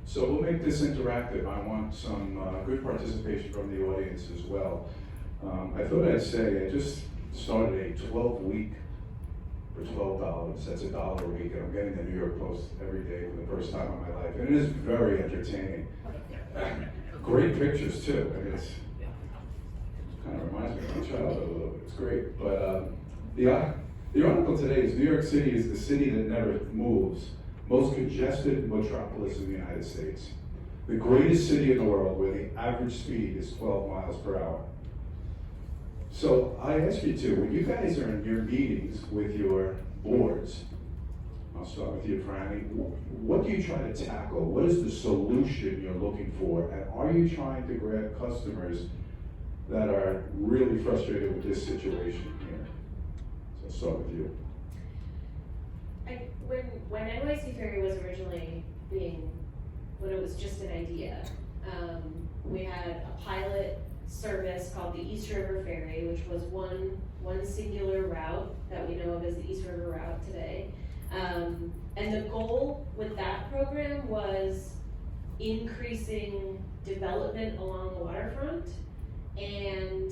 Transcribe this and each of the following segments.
So we'll make this interactive. I want some good participation from the audience as well. I thought I'd say I just started a 12-week for $12. That's $1 a week, and I'm getting the New York Post every day for the first time in my life, and it is very entertaining. Great pictures too. I mean, it's kind of reminds me of my childhood a little bit. It's great. But the article today is New York City is the city that never moves, most congested metropolis in the United States. The greatest city in the world where the average speed is 12 miles per hour. So I ask you too, when you guys are in your meetings with your boards, I'll start with you, Franny, what do you try to tackle? What is the solution you're looking for? And are you trying to grab customers that are really frustrated with this situation here? So I'll start with you. When NYC Ferry was originally when it was just an idea, we had a pilot service called the East River Ferry, which was one singular route that we know of as the East River route today. And the goal with that program was increasing development along the waterfront and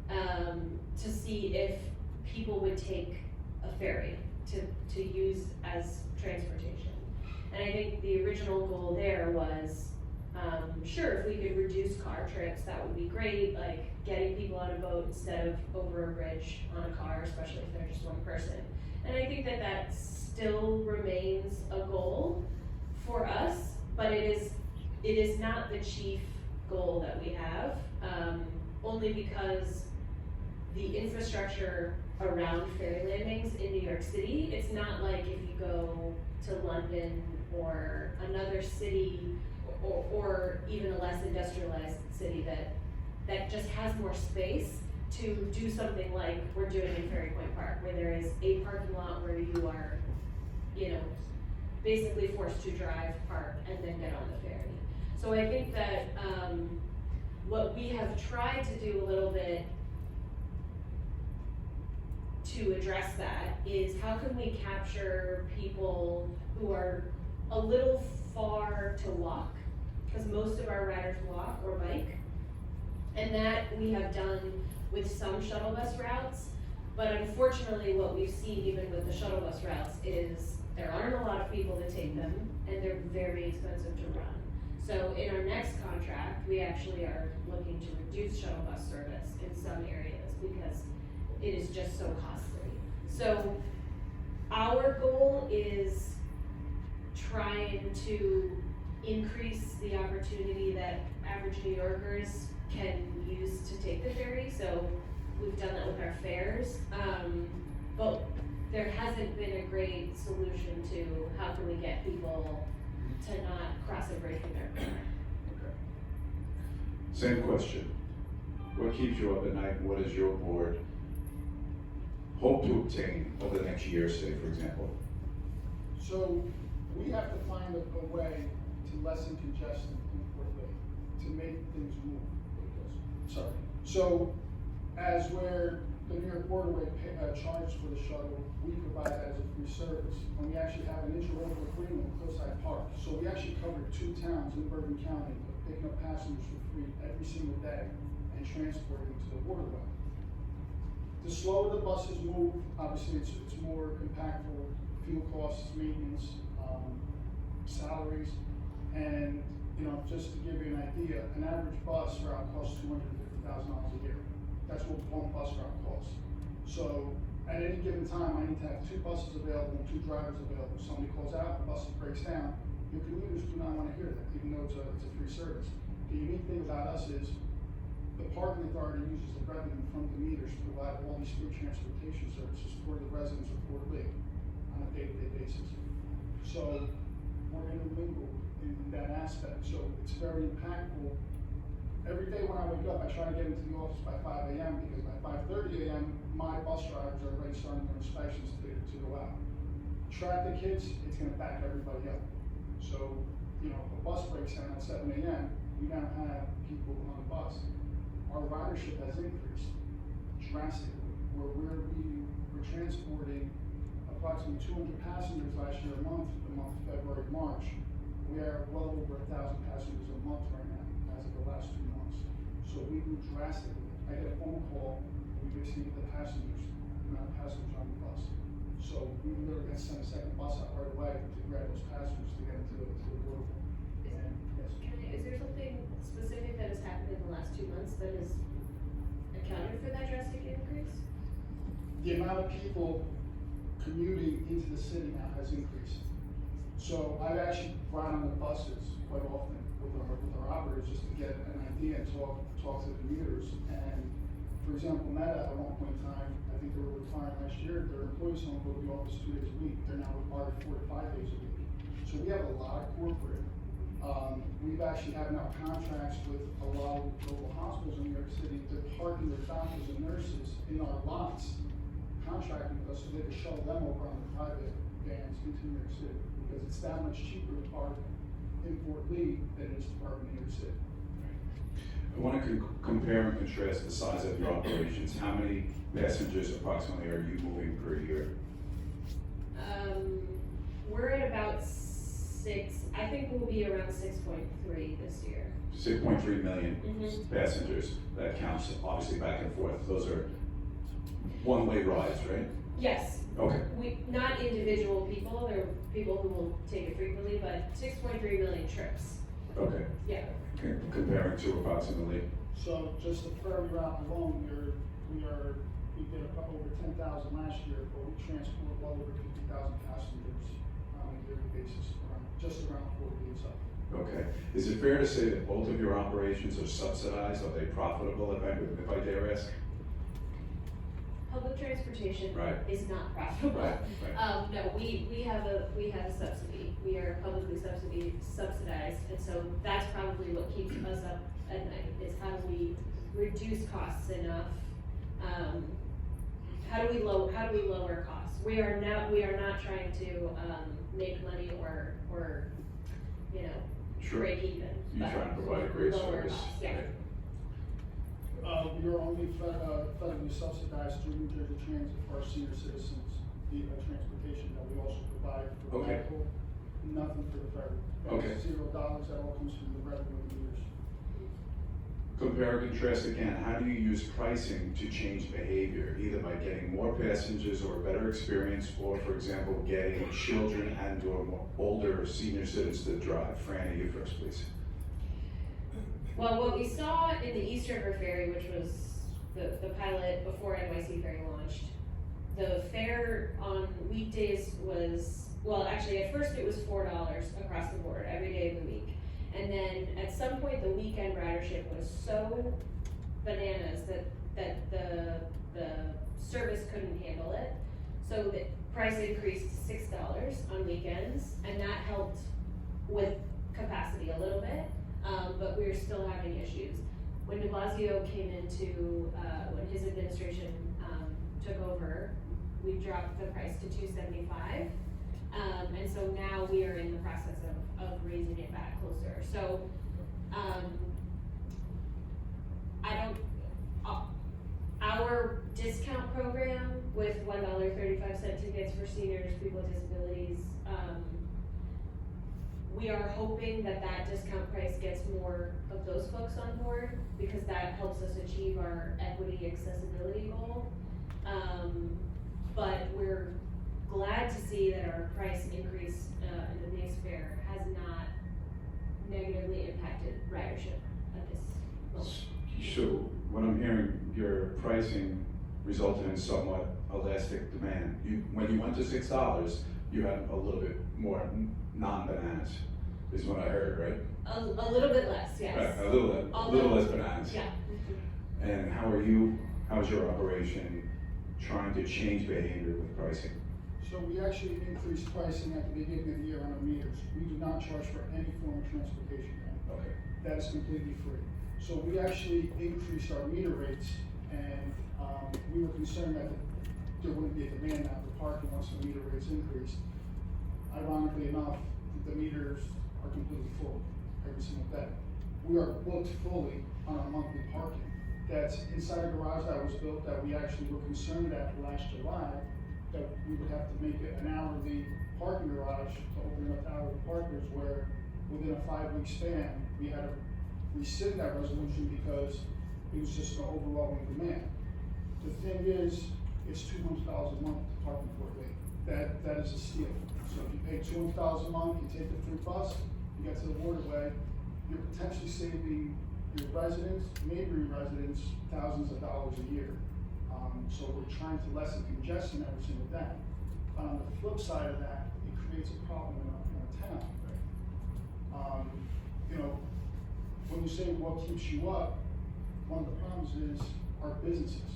to see if people would take a ferry to use as transportation. And I think the original goal there was, sure, if we could reduce car trips, that would be great, like getting people on a boat instead of over a bridge on a car, especially if they're just one person. And I think that still remains a goal for us, but it is not the chief goal that we have, only because the infrastructure around ferry landings in New York City, it's not like if you go to London or another city or even a less industrialized city that just has more space to do something like we're doing in Ferry Point Park, where there is a parking lot where you are, basically forced to drive, park, and then get on the ferry. So I think that what we have tried to do a little bit to address that is how can we capture people who are a little far to walk, because most of our riders walk or bike, and that we have done with some shuttle bus routes. But unfortunately, what we've seen even with the shuttle bus routes is there aren't a lot of people to take them, and they're very expensive to run. So in our next contract, we actually are looking to reduce shuttle bus service in some areas because it is just so costly. So our goal is trying to increase the opportunity that average New Yorkers can use to take the ferry. So we've done that with our fares, but there hasn't been a great solution to how can we get people to not cross a bridge with their car. Okay. Same question. What keeps you up at night, and what does your board hope to obtain over the next year, say, for example? So we have to find a way to lessen congestion in Fort Lee, to make things move. So as where the New York Waterway charges for the shuttle, we provide that as a free service. And we actually have an interlocal agreement with Hillside Park. So we actually covered 2 towns in Bergen County, picking up passengers for free every single day and transporting them to the waterway. The slower the buses move, obviously it's more impactful, fuel costs, maintenance, salaries, and just to give you an idea, an average bus route costs $250,000 a year. That's what one bus route costs. So at any given time, I need to have 2 buses available and 2 drivers available. If somebody calls out, the bus breaks down, your commuters do not want to hear that, even though it's a free service. The unique thing about us is the parking authority uses the revenue from the meters to provide all these free transportation services for the residents of Fort Lee on a day-to-day basis. So we're intermingled in that aspect. So it's very impactful. Every day when I wake up, I try to get into the office by 5 a.m. because by 5:30 a.m., my bus drivers are already starting their inspections to go out. Traffic hits, it's going to back everybody up. So, if a bus breaks down at 7 a.m., we now have people on the bus. Our ridership has increased drastically. We're transporting approximately 200 passengers last year the month of February, March. We are well over 1,000 passengers a month right now, as of the last 2 months. So we grew drastically. I get a phone call, we exceeded the passengers, the amount of passengers on the bus. So we literally had to send a second bus out right away to grab those passengers to get them to the boardroom. And yes. Is there something specific that has happened in the last 2 months that has accounted for that drastic increase? The amount of people commuting into the city now has increased. So I've actually brought on the buses quite often with our operators just to get an idea and talk to the commuters. And for example, Meta at one point in time, I think they were retiring last year, their employees don't go to the office 2 days a week. They're now required 4 to 5 days a week. So we have a lot of corporate. We've actually have now contracts with a lot of local hospitals in New York City. They're parking their doctors and nurses in our lots, contracting with us so they can shuttle them over on the private vans into New York City. Because it's that much cheaper to park in Fort Lee than it is to park in New York City. I want to compare and contrast the size of your operations. How many passengers approximately are you moving per year? We're at about 6, I think we'll be around 6.3 this year. 6.3 million Mhm. passengers. That counts obviously back and forth. Those are one-way rides, right? Yes, Okay. not individual people, there are people who will take it frequently, but 6.3 million trips, Okay. yeah. Comparing to approximately. So just the ferry route alone, we did about over 10,000 last year, but we transport well over 50,000 passengers on a yearly basis, just around Fort Lee itself. Okay. Is it fair to say that both of your operations are subsidized? Are they profitable, if I dare ask? Public transportation Right. is not profitable. Right. No, we have a subsidy, we are publicly subsidized, and so that's probably what keeps us up at night, is how do we reduce costs enough? How do we lower costs? We are not trying to, make money or, you know, Sure. break even. You're but trying to provide a great lower service. costs, yeah. We are only federally subsidized through New Jersey Transit for our senior citizens, the transportation that we also provide for Okay. medical, nothing for the ferry. Okay. That's $0, that all comes from the revenue of the meters. Compare and contrast again, how do you use pricing to change behavior, either by getting more passengers or a better experience, or for example, getting children and or more older senior citizens to drive? Franny, you first, please. Well, what we saw in the East River Ferry, which was the pilot before NYC Ferry launched, the fare on weekdays was, well, actually at first it was $4 across the board every day of the week. And then at some point the weekend ridership was so bananas that the service couldn't handle it. So the price increased to $6 on weekends, and that helped with capacity a little bit. But we're still having issues. When de Blasio came into, when his administration, took over, we dropped the price to $2.75. And so now we are in the process of raising it back closer. So, our discount program with $1.35 tickets for seniors, people with disabilities, we are hoping that discount price gets more of those folks on board, because that helps us achieve our equity accessibility goal. But we're glad to see that our price increase in the base fare has not negatively impacted ridership at this moment. So what I'm hearing, your pricing resulted in somewhat elastic demand. When you went to $6, you had a little bit more non-bananas, is what I heard, right? A little bit less, yes. Right, a little less bananas. Yeah. And how's your operation trying to change behavior with pricing? So we actually increased pricing at the beginning of the year on our meters. We do not charge for any form of transportation now. Okay. That is completely free. So we actually increased our meter rates, and we were concerned that there wouldn't be a demand now for parking once the meter rates increased. Ironically enough, the meters are completely full every single day. We are booked fully on our monthly parking. That's inside a garage that was built that we actually were concerned that last July, that we would have to make it an hourly parking garage to open up to hourly parkers, where within a 5-week span, we had to rescind that resolution because it was just an overwhelming demand. The thing is, it's $200 a month to park in Fort Lee. That is a steal. So if you pay $200 a month, you take the free bus, you get to the waterway, you're potentially saving your residents, neighboring residents, thousands of dollars a year. So we're trying to lessen congestion every single day. But on the flip side of that, it creates a problem in a town. You know, when you say what keeps you up, one of the problems is our businesses.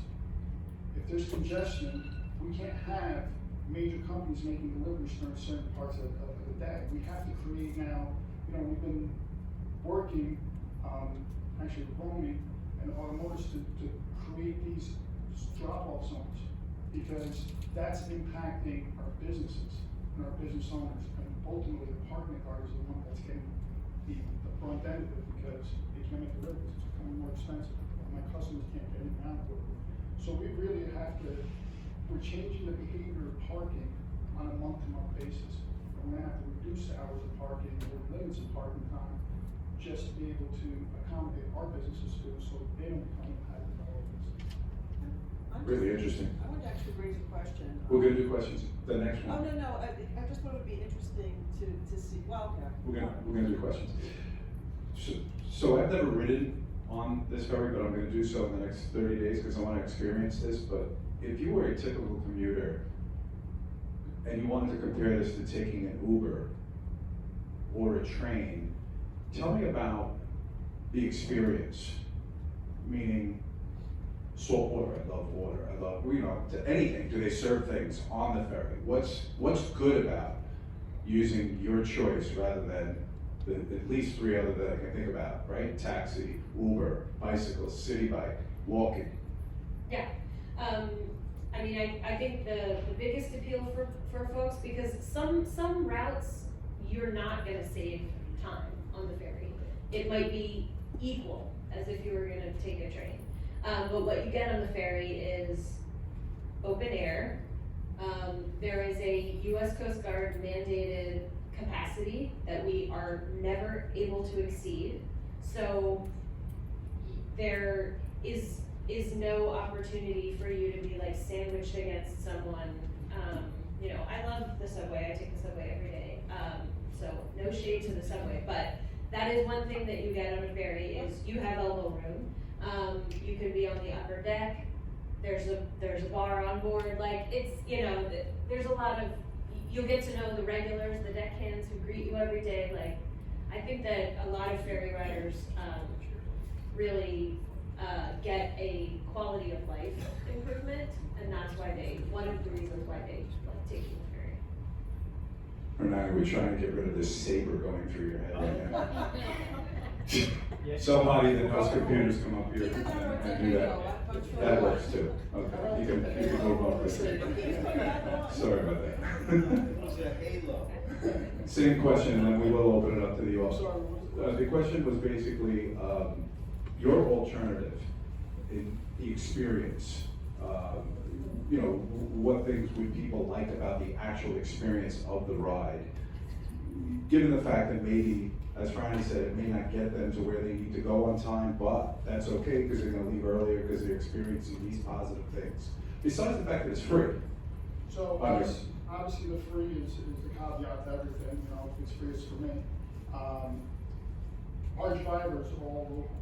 If there's congestion, we can't have major companies making deliveries during certain parts of the day. We have to create now, you know, we've been working, actually Romy and automotives to create these drop-off zones, because that's impacting our businesses and our business owners, and ultimately the parking guard is the one that's getting the front end of it, because they can't make deliveries, it's becoming more expensive, my customers can't get in and out of it. So we really have to, we're changing the behavior of parking on a month-to-month basis, and we're gonna have to reduce the hours of parking or limits of parking time, just to be able to accommodate our businesses too, so they don't become impacted by all this. Really interesting. I wanted to actually raise a question. We're gonna do questions, the next Oh, one. no, I just thought it would be interesting to see, well, okay. We're gonna do questions. So I've never ridden on this ferry, but I'm gonna do so in the next 30 days because I wanna experience this. But if you were a typical commuter and you wanted to compare this to taking an Uber or a train, tell me about the experience. Meaning, salt water, I love water, I love, you know, to anything. Do they serve things on the ferry? What's good about using your choice rather than at least 3 other that I can think about, right? Taxi, Uber, bicycle, city bike, walking. Yeah, I mean, I think the biggest appeal for folks, because some routes, you're not gonna save time on the ferry. It might be equal as if you were gonna take a train. But what you get on the ferry is open air. There is a US Coast Guard mandated capacity that we are never able to exceed. So there is no opportunity for you to be like sandwiched against someone. You know, I love the subway, I take the subway every day. So no shade to the subway, but that is one thing that you get on a ferry is you have elbow room. You can be on the upper deck. There's a bar on board. Like it's, you know, there's a lot of, you'll get to know the regulars, the deckhands who greet you every day. Like, I think that a lot of ferry riders really get a quality of life improvement, and that's why one of the reasons why they like taking the ferry. Renata, we're trying to get rid of this saber going through your head right now. Somebody that knows computers come up here and do that. That works too. Okay, you can move on. Sorry about that. Same question, and then we will open it up to the audience. The question was basically your alternative in the experience. You know, what things would people like about the actual experience of the ride? Given the fact that maybe, as Franny said, it may not get them to where they need to go on time, but that's okay because they're gonna leave earlier because they're experiencing these positive things. Besides the fact that it's free. So obviously the free is the caveat to everything, you know, if it's free, it's for me. Our drivers are all local.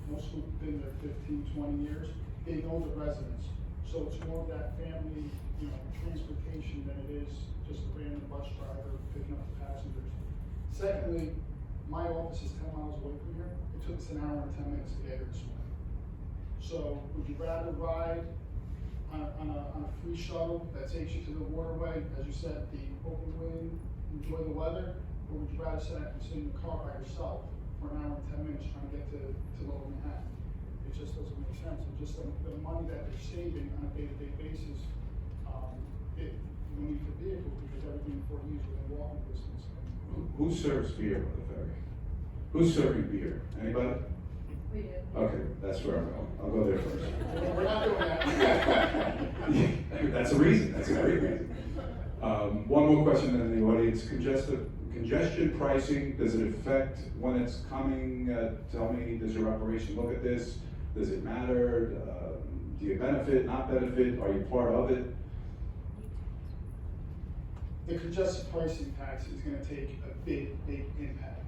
Most of them have been there 15, 20 years. They know the residents. So it's more of that family, you know, transportation than it is just a random bus driver picking up the passengers. Secondly, my office is 10 miles away from here. It took us an hour and 10 minutes to get here this morning. So would you rather ride on a free shuttle that takes you to the waterway, as you said, the open wind, enjoy the weather, or would you rather sit in the car by yourself for an hour and 10 minutes trying to get to Lower Manhattan? It just doesn't make sense. And just the money that they're saving on a day-to-day basis, we need for vehicles because everything in Fort Lee is within walking distance. Who serves beer on the ferry? Who's serving beer? Anybody? We do. Okay, that's where I'm going. I'll go there first. We're not doing that. That's a reason. That's a great reason. One more question in the audience, congestion pricing, does it affect when it's coming? Tell me, does your operation look at this? Does it matter? Do you benefit, not benefit? Are you part of it? The congested pricing tax is gonna take a big impact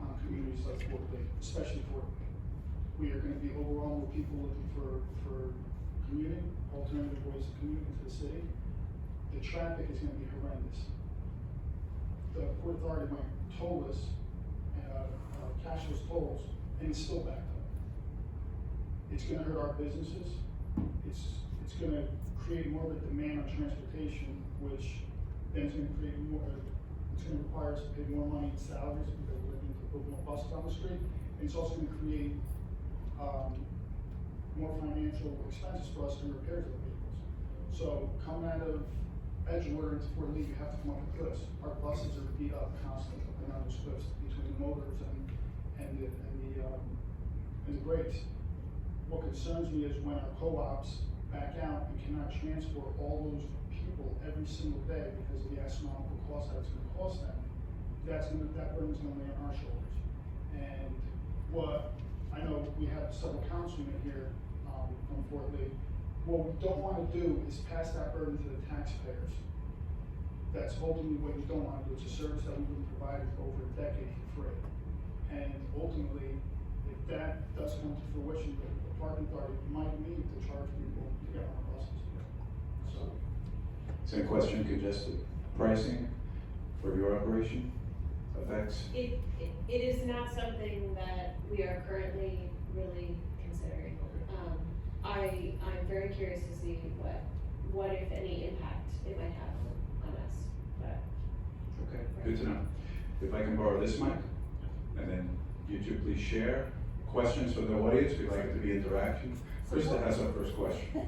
on communities like Fort Lee, especially Fort Lee. We are gonna be overrun with people looking for commuting, alternative ways of commuting to the city. The traffic is gonna be horrendous. The Port Authority might toll us, cashless tolls, and it's still backed up. It's gonna hurt our businesses. It's gonna create more of a demand on transportation, which then is gonna create more, it's gonna require us to pay more money in salaries because we're looking to put more buses on the street. And it's also gonna create, more financial expenses for us in repairs of the vehicles. So coming out of Edgewater into Fort Lee, you have to come up with cliffs. Our buses are beat up constantly coming out of those cliffs between the motors and the brakes. What concerns me is when our co-ops back out and cannot transport all those people every single day because of the astronomical cost that it's gonna cost them, that burden's gonna lay on our shoulders. And what, I know we have several councilmen here, from Fort Lee. What we don't wanna do is pass that burden to the taxpayers. That's ultimately what you don't wanna do. It's a service that we've been providing for over a decade for free. And ultimately, if that does come to fruition, the parking authority might need to charge people to get on buses. So. Same question, congested pricing for your operation affects? It is not something that we are currently really considering. I'm very curious to see what if any impact it might have on us, but. Okay, good to know. If I can borrow this mic, and then you two please share questions from the audience. We'd like it to be interaction. Krista has our first question.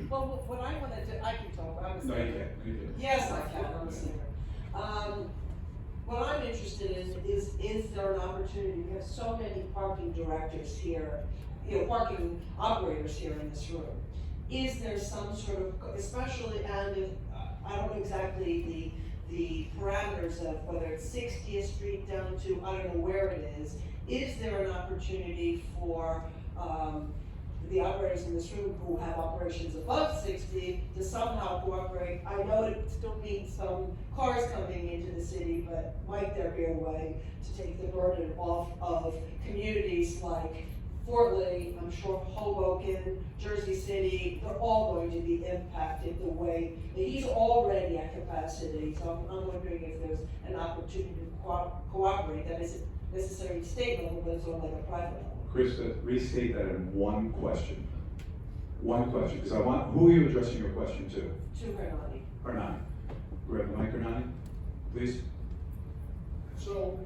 Well, what I wanna do, I can talk, but I'm a No, singer. you can't. You can. Yes, I can, I'm a singer. What I'm interested in is there an opportunity, we have so many parking directors here, parking operators here in this room. Is there some sort of, especially, and if, I don't know exactly the parameters of whether it's 60th Street down to, I don't know where it is there an opportunity for, the operators in this room who have operations above 60 to somehow cooperate? I know it still means some cars coming into the city, but might there be a way to take the burden off of communities like Fort Lee, I'm sure Hoboken, Jersey City, they're all going to be impacted the way, he's already at capacity, so I'm wondering if there's an opportunity to cooperate that isn't necessarily state level, but it's on like a private level. Krista, restate that in one question. One question, because I want, who are you addressing your question to? To Hernani. Hernani. Grab the mic, Hernani, please. So,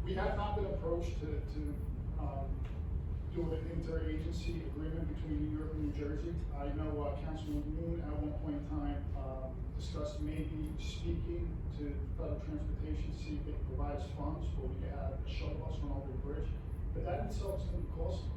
we have not been approached to do an interagency agreement between New York and New Jersey. I know Councilman Moon at one point in time discussed maybe speaking to federal transportation to see if they can provide us funds where we could have a shuttle bus run over the bridge. But that in itself is gonna be costly.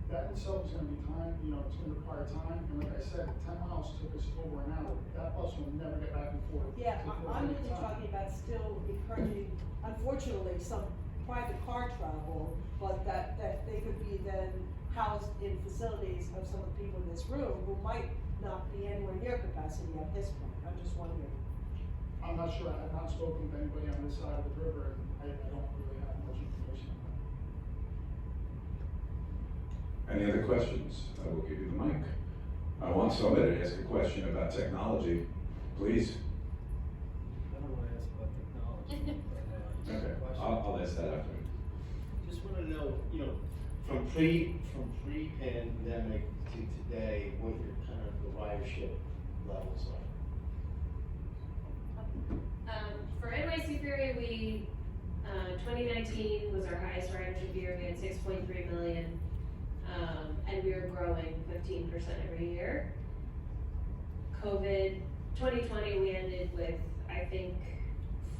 That in itself is gonna be time, it's gonna require time. And like I said, 10 miles took us over an hour. That bus will never get back and forth. Yeah, to Fort I'm Lee in really time. talking about still encouraging, unfortunately, some private car travel, but that they could be then housed in facilities of some of the people in this room who might not be anywhere near capacity at this point. I'm just wondering. I'm not sure. I have not spoken to anybody on this side of the river, and I don't really have much information on that. Any other questions? I will give you the mic. I want somebody to ask a question about technology, please. I don't wanna ask about technology. Okay, I'll ask that after. Just wanna know, from pre-pandemic to today, what your kind of the ridership levels are. For NYC Ferry, 2019 was our highest ridership year. We had 6.3 million, and we were growing 15% every year. COVID, 2020, we ended with, I think,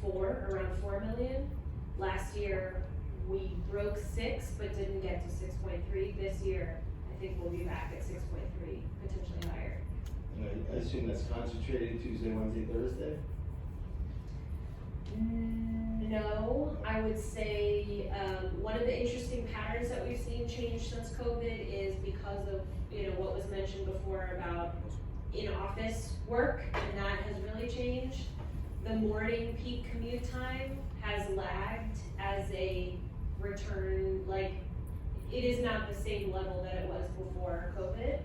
around 4 million. Last year, we broke 6, but didn't get to 6.3. This year, I think we'll be back at 6.3, potentially higher. And I assume that's concentrated Tuesday, Wednesday, Thursday? No, I would say, one of the interesting patterns that we've seen change since COVID is because of, what was mentioned before about in-office work, and that has really changed. The morning peak commute time has lagged as a return, like, it is not the same level that it was before COVID.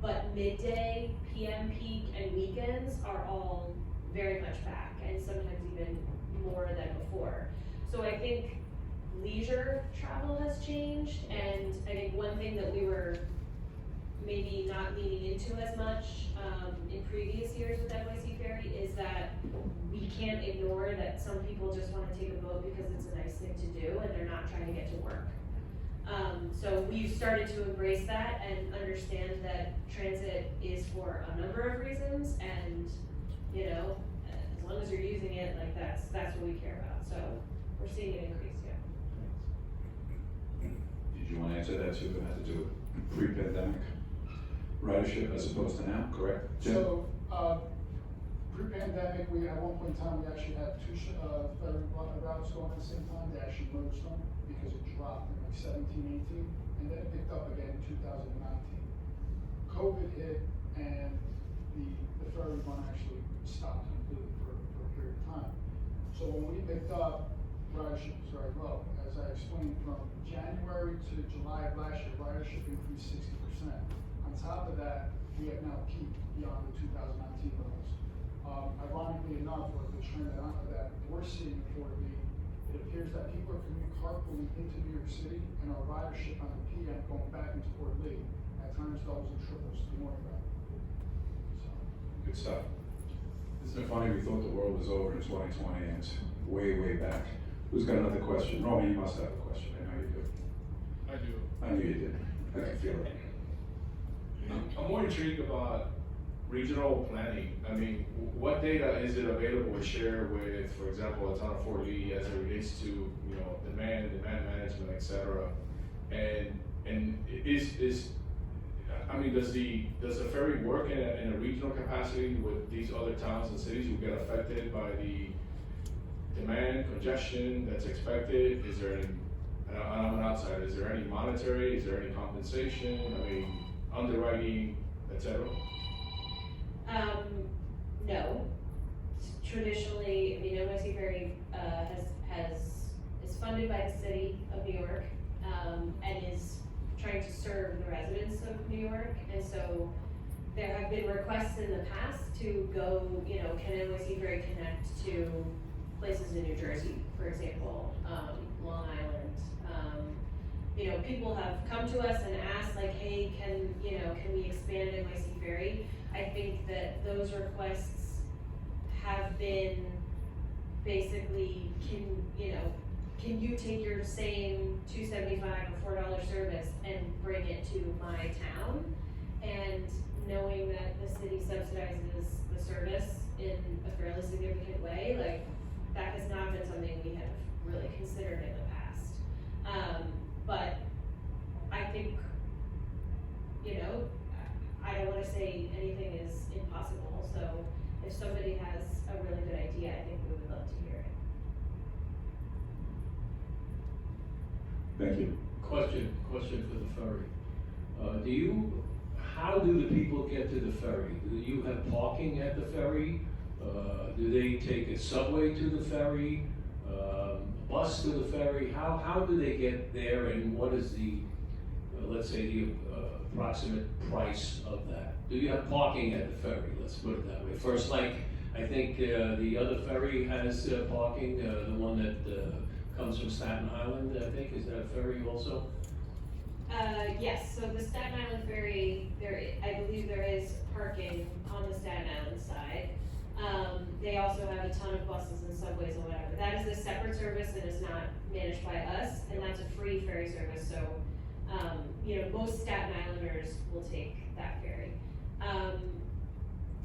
But midday, PM peak, and weekends are all very much back, and sometimes even more than before. So I think leisure travel has changed, and I think one thing that we were maybe not leaning into as much in previous years with NYC Ferry is that we can't ignore that some people just wanna take a boat because it's a nice thing to do and they're not trying to get to work. So we've started to embrace that and understand that transit is for a number of reasons, and, as long as you're using it, like, that's what we care about, so we're seeing an increase, yeah. Did you wanna answer that too? It had to do with pre-pandemic ridership as opposed to now, correct? Jim? So, pre-pandemic, at one point in time, we actually had two ferry routes going at the same time. They actually merged them because it dropped in like 17, 18, and then it picked up again in 2019. COVID hit, and the ferry run actually stopped completely for a period of time. So when we picked up, ridership was very low. As I explained, from January to July of last year, ridership increased 60%. On top of that, we have now peaked beyond the 2019 levels. Ironically enough, or the trend that we're seeing in Florida, it appears that people are carpooling into New York City, and our ridership on the PM going back into Port Lee, at times doubles and triples the morning route. So. Good stuff. Isn't it funny, we thought the world was over in 2020 and it's way, way back. Who's got another question? Romy, you must have a question. I know you do. I do. I knew you did. I can feel it. I'm more intrigued about regional planning. I mean, what data is it available to share with, for example, a town of Fort Lee as it relates to, demand management, et cetera? And does the ferry work in a regional capacity with these other towns and cities who get affected by the demand, congestion that's expected? Is there any, and I'm an outsider, is there any monetary, is there any compensation, underwriting, et cetera? No. Traditionally, NYC Ferry, is funded by the city of New York, and is trying to serve the residents of New York, and so there have been requests in the past to go, can NYC Ferry connect to places in New Jersey, for example, Long Island. People have come to us and asked, like, hey, can we expand NYC Ferry? I think that those requests have been basically, can you take your same $2.75 or $4 service and bring it to my town? And knowing that the city subsidizes the service in a fairly significant way, like, that has not been something we have really considered in the past. But I think, I don't wanna say anything is impossible, so if somebody has a really good idea, I think we would love to hear it. Thank you. Question for the ferry. How do the people get to the ferry? Do you have parking at the ferry? Do they take a subway to the ferry? A bus to the ferry? How do they get there, and what is the, let's say, the approximate price of that? Do you have parking at the ferry? Let's put it that way. First Lake, I think the other ferry has parking, the one that comes from Staten Island, I think. Is that a ferry also? Yes, so the Staten Island Ferry, I believe there is parking on the Staten Island side. They also have a ton of buses and subways and whatever. That is a separate service and is not managed by us, and that's a free ferry service, so, most Staten Islanders will take that ferry.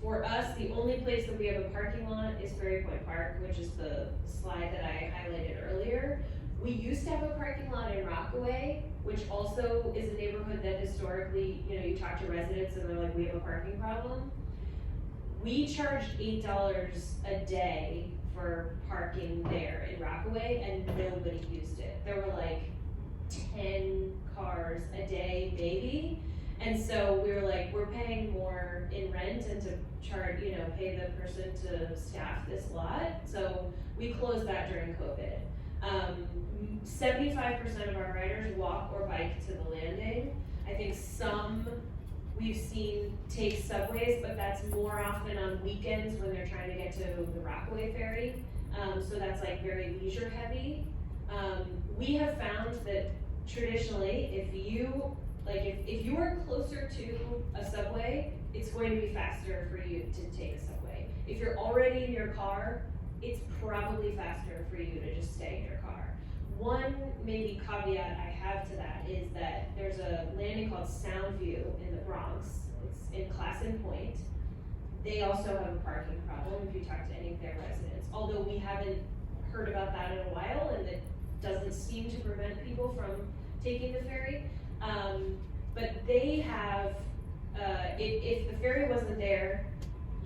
For us, the only place that we have a parking lot is Ferry Point Park, which is the slide that I highlighted earlier. We used to have a parking lot in Rockaway, which also is a neighborhood that historically, you know, you talk to residents and they're like, we have a parking problem. We charged $8 a day for parking there in Rockaway and nobody used it. There were like 10 cars a day, maybe. And so we were like, we're paying more in rent and to charge, you know, pay the person to staff this lot. So we closed that during COVID. 75% of our riders walk or bike to the landing. I think some we've seen take subways, but that's more often on weekends when they're trying to get to the Rockaway Ferry. So that's like very leisure heavy. We have found that traditionally, if you are closer to a subway, it's going to be faster for you to take a subway. If you're already in your car, it's probably faster for you to just stay in your car. One maybe caveat I have to that is that there's a landing called Soundview in the Bronx. It's in Classen Point. They also have a parking problem if you talk to any of their residents, although we haven't heard about that in a while and it doesn't seem to prevent people from taking the ferry. But they have, if the ferry wasn't there,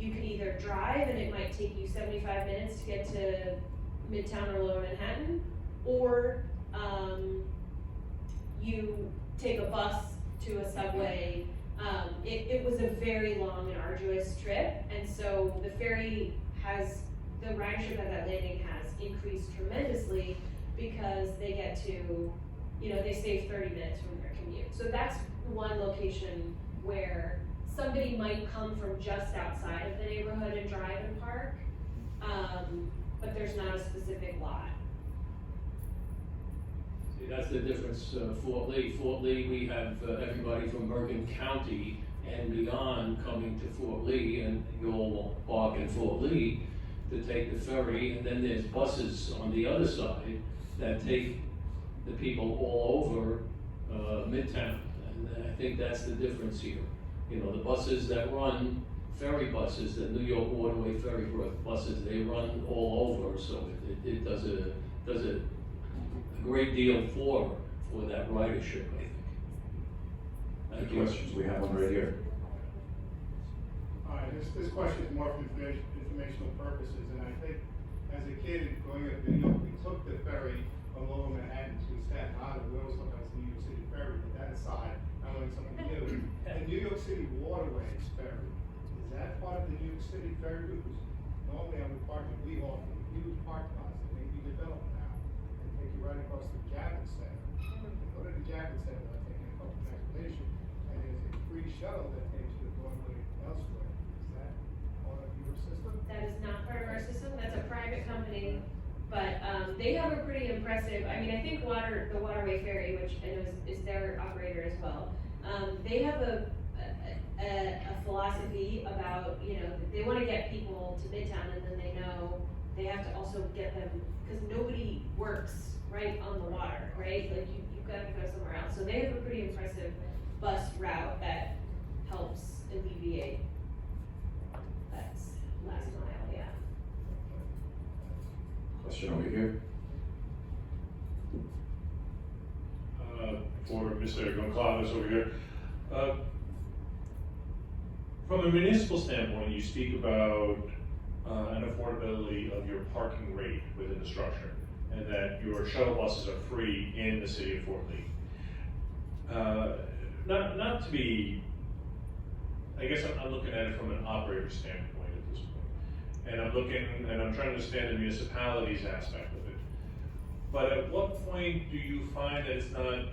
you could either drive and it might take you 75 minutes to get to Midtown or Lower Manhattan, or you take a bus to a subway. It was a very long and arduous trip, and so the ferry has, the ridership at that landing has increased tremendously because they get to, you know, they save 30 minutes from their commute. So that's one location where somebody might come from just outside of the neighborhood and drive and park, but there's not a specific lot. See, that's the difference, Fort Lee. Fort Lee, we have everybody from Bergen County and beyond coming to Fort Lee, and you all park in Fort Lee to take the ferry, and then there's buses on the other side that take the people all over Midtown, and I think that's the difference here. You know, the buses that run, ferry buses, the New York Waterway Ferry buses, they run all over, so it does a great deal for that ridership, I think. Thank Any you. questions? We have one right here. All right, this question is more for informational purposes, and I think as a kid growing up in New York, we took the ferry from Lower Manhattan to Staten Island. We always thought that was the New York City Ferry, but that aside, I learned something new. The New York City Waterways Ferry, is that part of the New York City Ferry? Because normally I would park at Weehawken, huge parking lots that may be developed now, and take you right across to the Javits Center. Go to the Javits Center, I'm taking a public transportation, and there's a free shuttle that takes you normally elsewhere. Is that part of your system? That is not part of our system, that's a private company, but they have a pretty impressive, I mean, I think the Waterway Ferry, which I know is their operator as well, they have a philosophy about, you know, they want to get people to Midtown, and then they know they have to also get them, because nobody works right on the water, right? Like you've got to go somewhere else. So they have a pretty impressive bus route that helps alleviate that last mile, yeah. Question over here. For Mr. Goncalves over here. From a municipal standpoint, you speak about an affordability of your parking rate within the structure, and that your shuttle buses are free in the city of Fort Lee. Not to be, I guess I'm looking at it from an operator standpoint at this point. And I'm trying to understand the municipality's aspect of it. But at what point do you find that it's not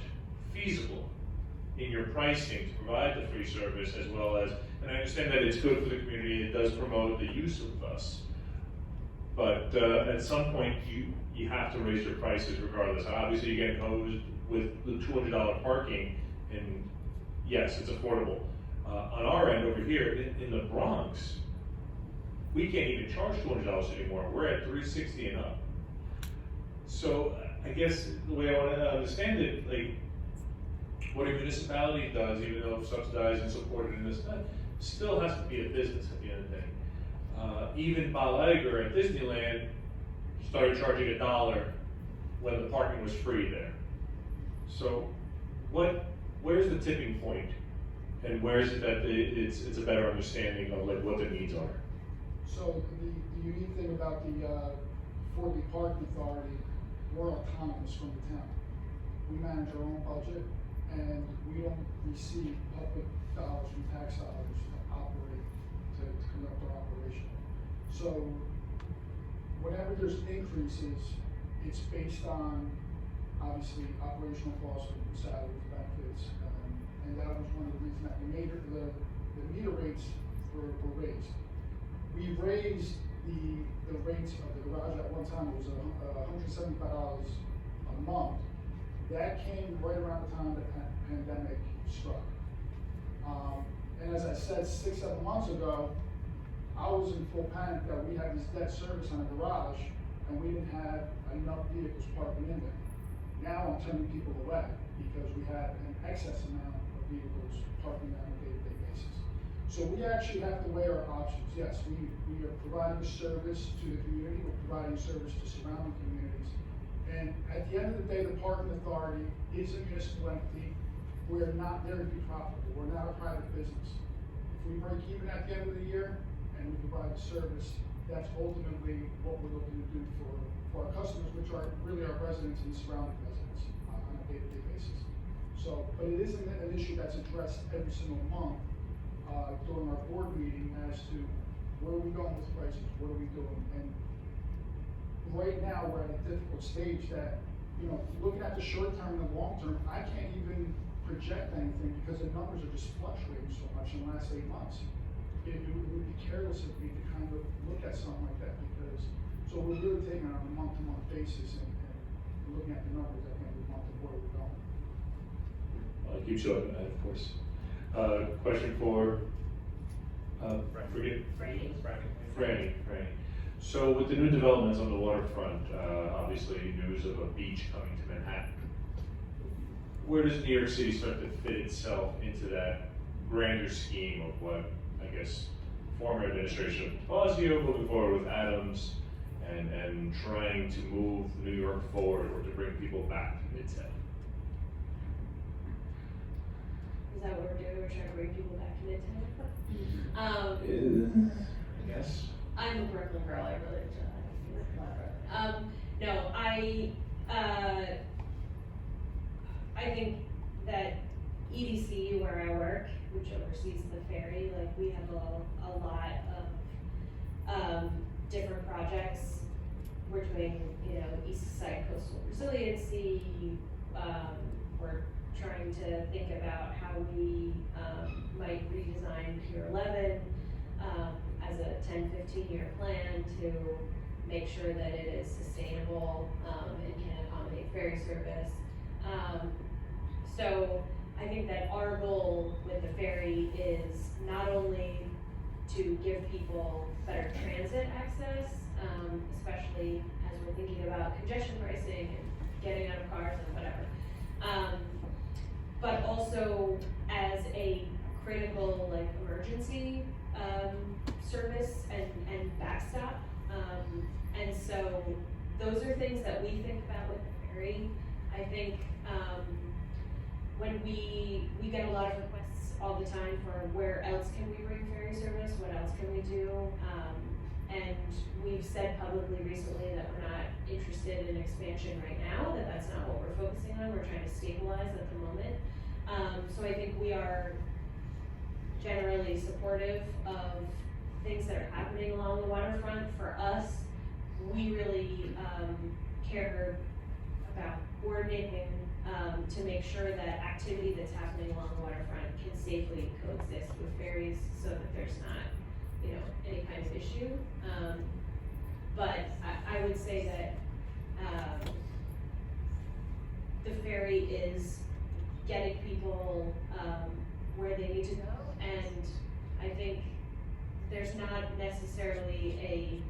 feasible in your pricing to provide the free service, as well as, and I understand that it's good for the community, it does promote the use of the bus, but at some point you have to raise your prices regardless. Obviously you get hosed with the $200 parking, and yes, it's affordable. On our end over here in the Bronx, we can't even charge $200 anymore. We're at $360 and up. So I guess the way I want to understand it, like, what a municipality does, even though subsidized and supported in this time, still has to be a business at the end of the day. Even Bob Iger at Disneyland started charging $1 when the parking was free there. So where's the tipping point? And where is it that it's a better understanding of like what the needs are? So the unique thing about the Fort Lee Parking Authority, we're autonomous from the town. We manage our own budget, and we don't receive public dollars from tax dollars to operate, to conduct our operation. So whenever there's increases, it's based on, obviously, operational costs, salaries, benefits, and that was one of the reasons that the meter rates were raised. We raised the rates of the garage at one time. It was $175 a month. That came right around the time the pandemic struck. And as I said, 6-7 months ago, I was in full panic that we had this debt service on a garage and we didn't have enough vehicles parking in there. Now I'm turning people away because we have an excess amount of vehicles parking on a day-to-day basis. So we actually have to weigh our options. Yes, we are providing a service to the community, we're providing a service to surrounding communities. And at the end of the day, the parking authority is a municipal entity. We're not there to be profitable. We're not a private business. If we break even at the end of the year and we provide a service, that's ultimately what we're looking to do for our customers, which are really our residents and surrounding residents on a day-to-day basis. So, but it isn't an issue that's addressed every single month during our board meeting as to where are we going with prices, what are we doing, and right now we're at a difficult stage that, looking at the short term and the long term, I can't even project anything because the numbers are just fluctuating so much in the last 8 months. It would be careless of me to kind of look at something like that because, so we're really taking it on a month-to-month basis and looking at the numbers at the end of the month of where we're going. Keep showing that, of course. Question for, Franny. So with the new developments on the waterfront, obviously news of a beach coming to Manhattan, where does New York City start to fit itself into that grander scheme of what, I guess, former administration of de Blasio moving forward with Adams and trying to move New York forward or to bring people back to Midtown? Is that what we're doing? We're trying to bring people back to Midtown? I guess. I'm a Brooklyn girl, I really don't. No, I think that EDC, where I work, which oversees the ferry, like we have a lot of different projects. We're doing, East Side Coastal Resiliency. We're trying to think about how we might redesign Pier 11 as a 10-15 year plan to make sure that it is sustainable and can accommodate ferry service. So I think that our goal with the ferry is not only to give people better transit access, especially as we're thinking about congestion pricing and getting out of cars and whatever, but also as a critical emergency service and backstop. And so those are things that we think about with the ferry. I think when we get a lot of requests all the time for where else can we bring ferry service, what else can we do, and we've said publicly recently that we're not interested in expansion right now, that's not what we're focusing on, we're trying to stabilize at the moment. So I think we are generally supportive of things that are happening along the waterfront. For us, we really care about coordinating to make sure that activity that's happening along the waterfront can safely coexist with ferries so that there's not, any kind of issue. But I would say that the ferry is getting people where they need to go, and I think there's not necessarily a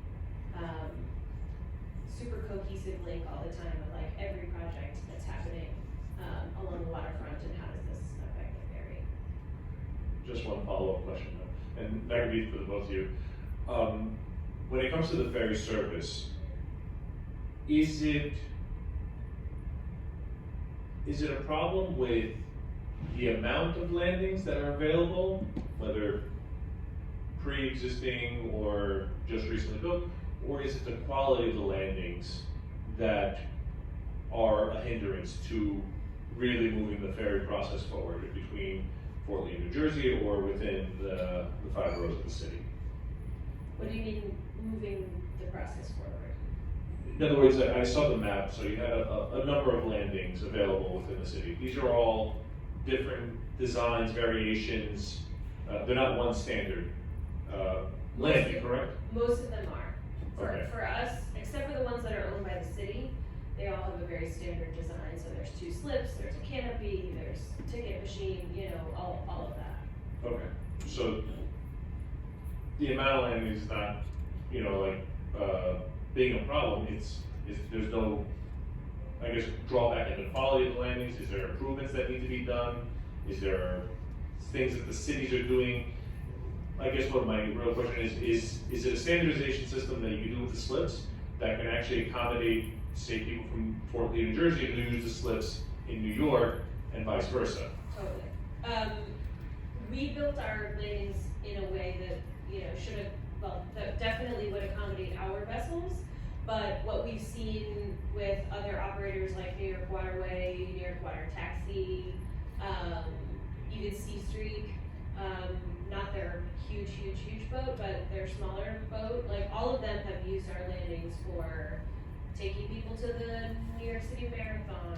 super cohesive link all the time of every project that's happening along the waterfront and how does this affect the ferry. Just one follow-up question though, and that could be for the both of you. When it comes to the ferry service, is it is it a problem with the amount of landings that are available, whether pre-existing or just recently built, or is it the quality of the landings that are a hindrance to really moving the ferry process forward between Fort Lee, New Jersey, or within the 5 boroughs of the city? What do you mean moving the process forward? In other words, I saw the map, so you had a number of landings available within the city. These are all different designs, variations, they're not one standard landing, correct? Most of them are. Okay. For us, except for the ones that are owned by the city, they all have a very standard design. So there's 2 slips, there's a canopy, there's a ticket machine, you know, all of that. Okay, so the amount of landing is not, you know, like, being a problem, there's no, I guess, drawback in the quality of the landings. Is there improvements that need to be done? Is there things that the cities are doing? I guess what my real question is it a standardization system that you can do with the slips that can actually accommodate, say, people from Fort Lee, New Jersey who use the slips in New York and vice versa? Totally. We built our landings in a way that, you know, that definitely would accommodate our vessels. But what we've seen with other operators like New York Waterway, New York Water Taxi, even C Street, not their huge boat, but their smaller boat, like all of them have used our landings for taking people to the New York City Marathon,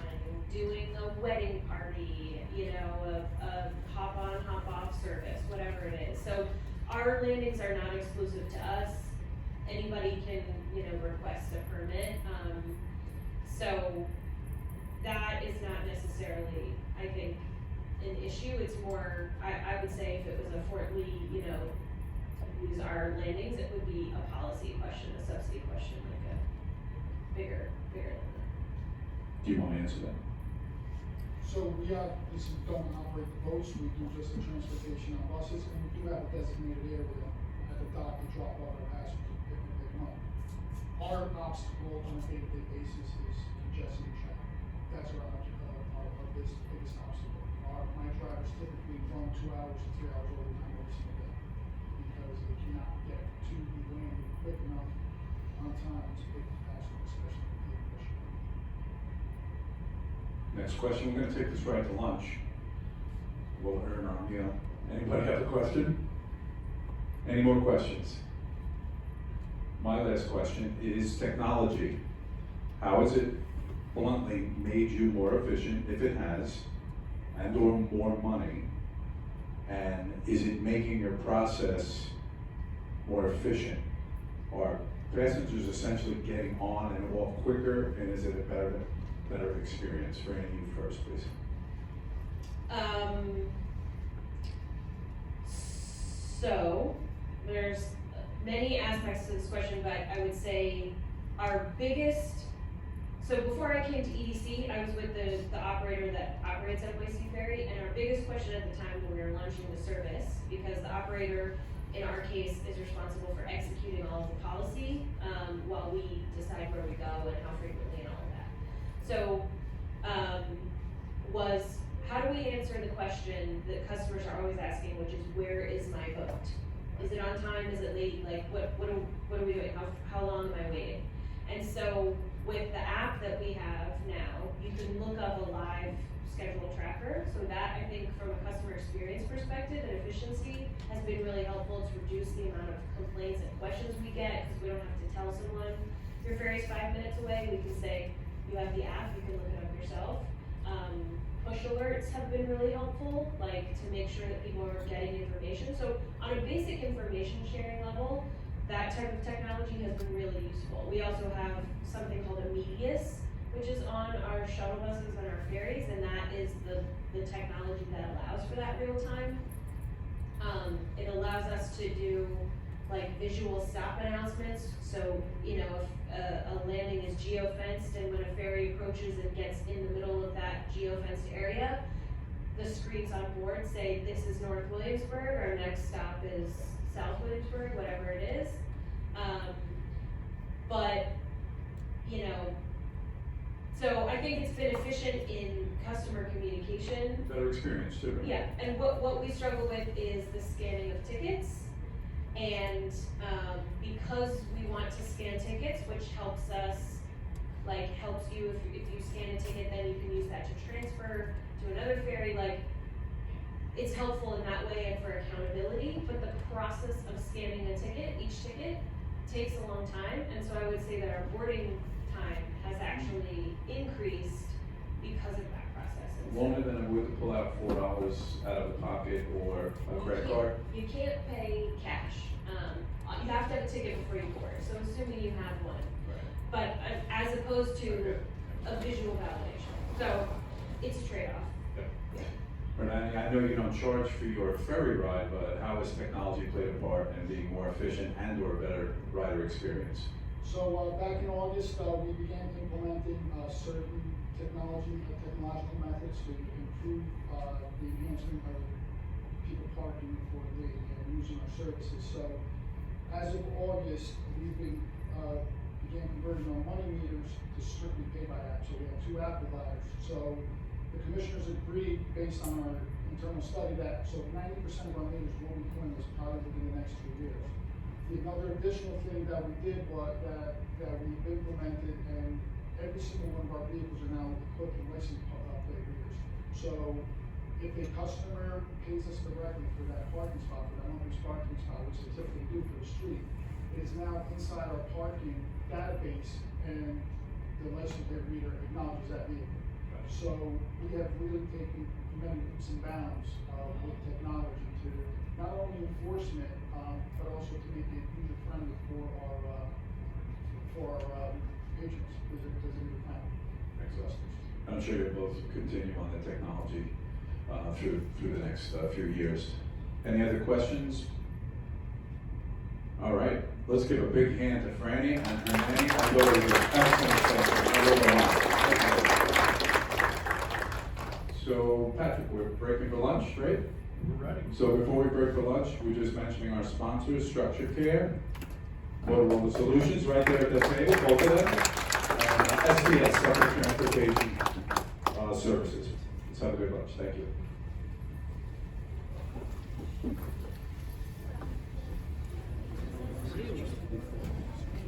doing a wedding party, you know, a hop on, hop off service, whatever it is. So our landings are not exclusive to us. Anybody can, you know, request a permit. So that is not necessarily, I think, an issue. It's more, I would say if it was a Fort Lee, you know, use our landings, it would be a policy question, a subsidy question, like a bigger than that. Do you want to answer that? So we don't operate the boats, we do just the transportation on buses, and we do have a designated area at the dock to drop off our passengers and pick them up. Our obstacle on a day-to-day basis is congestion and traffic. That's our biggest obstacle. My drivers typically run 2 hours to 3 hours overtime every single day because they cannot get to the landing quick enough on time to pick the passengers, especially with the pressure. Next question, we're gonna take this right to lunch. We'll earn our meal. Anybody have a question? Any more questions? My last question is technology. How has it bluntly made you more efficient, if it has, and or more money? And is it making your process more efficient? Are passengers essentially getting on and off quicker, and is it a better experience? For any of you first, please. So there's many aspects to this question, but I would say our biggest, so before I came to EDC, I was with the operator that operates NYC Ferry, and our biggest question at the time when we were launching the service, because the operator in our case is responsible for executing all of the policy, while we decide where we go and how frequently and all of that. So, was how do we answer the question that customers are always asking, which is where is my boat? Is it on time? Is it late? Like what are we doing? How long am I waiting? And so with the app that we have now, you can look up a live schedule tracker. So that, I think, from a customer experience perspective and efficiency has been really helpful to reduce the amount of complaints and questions we get, because we don't have to tell someone your ferry's 5 minutes away. We can say, you have the app, you can look it up yourself. Push alerts have been really helpful, like to make sure that people are getting information. So on a basic information sharing level, that type of technology has been really useful. We also have something called a Medius, which is on our shuttle buses and our ferries, and that is the technology that allows for that real time. It allows us to do like visual stop announcements. So, you know, if a landing is geo-fenced and when a ferry approaches and gets in the middle of that geo-fenced area, the screens on board say, this is North Williamsburg, our next stop is South Williamsburg, whatever it is. But, you know, So I think it's been efficient in customer communication. Better experience too, right? Yeah, and what we struggle with is the scanning of tickets. And, because we want to scan tickets, which helps us, like, helps you, if you scan a ticket, then you can use that to transfer to another ferry, like, it's helpful in that way and for accountability, but the process of scanning a ticket, each ticket, takes a long time, and so I would say that our boarding time has actually increased because of that process. And so Longer than it would to pull out $4 out of the pocket or a credit card? You can't pay cash. You have to have a ticket before you board, so assuming you have one. But as opposed to a visual validation, so it's a trade-off. Renee, I know you don't charge for your ferry ride, but how has technology played a part in being more efficient and or better rider experience? So, back in August, we began implementing, certain technological methods to improve, the enhancement of people parking for the, using our services. So, as of August, we've been, began converting our money meters to strictly pay by app, so we have 2 app providers. So, the commissioners agreed, based on our internal study, that, so 90% of our meters will be pointless probably within the next 2 years. Another additional thing that we did was that we've implemented, and every single one of our vehicles are now equipped with license plate readers. So if a customer pays us directly for that parking spot, for that monthly parking spot, which they typically do for the street, it is now inside our parking database, and the license plate reader acknowledges that vehicle. So we have really taken many leaps and bounds with technology to not only enforcement, but also to make it user friendly for our patrons, visiting the town. Excellent. I'm sure you'll both continue on the technology through the next few years. Any other questions? All right, let's give a big hand to Franny and her nanny. I go to the excellent session. I love a lot. So, Patrick, we're breaking for lunch, right? We're ready. So before we break for lunch, we're just mentioning our sponsors, Structured Care, Motorola Solutions, right there at the table, both of them, and SPS, Separate Transportation Services. Let's have a good lunch. Thank you.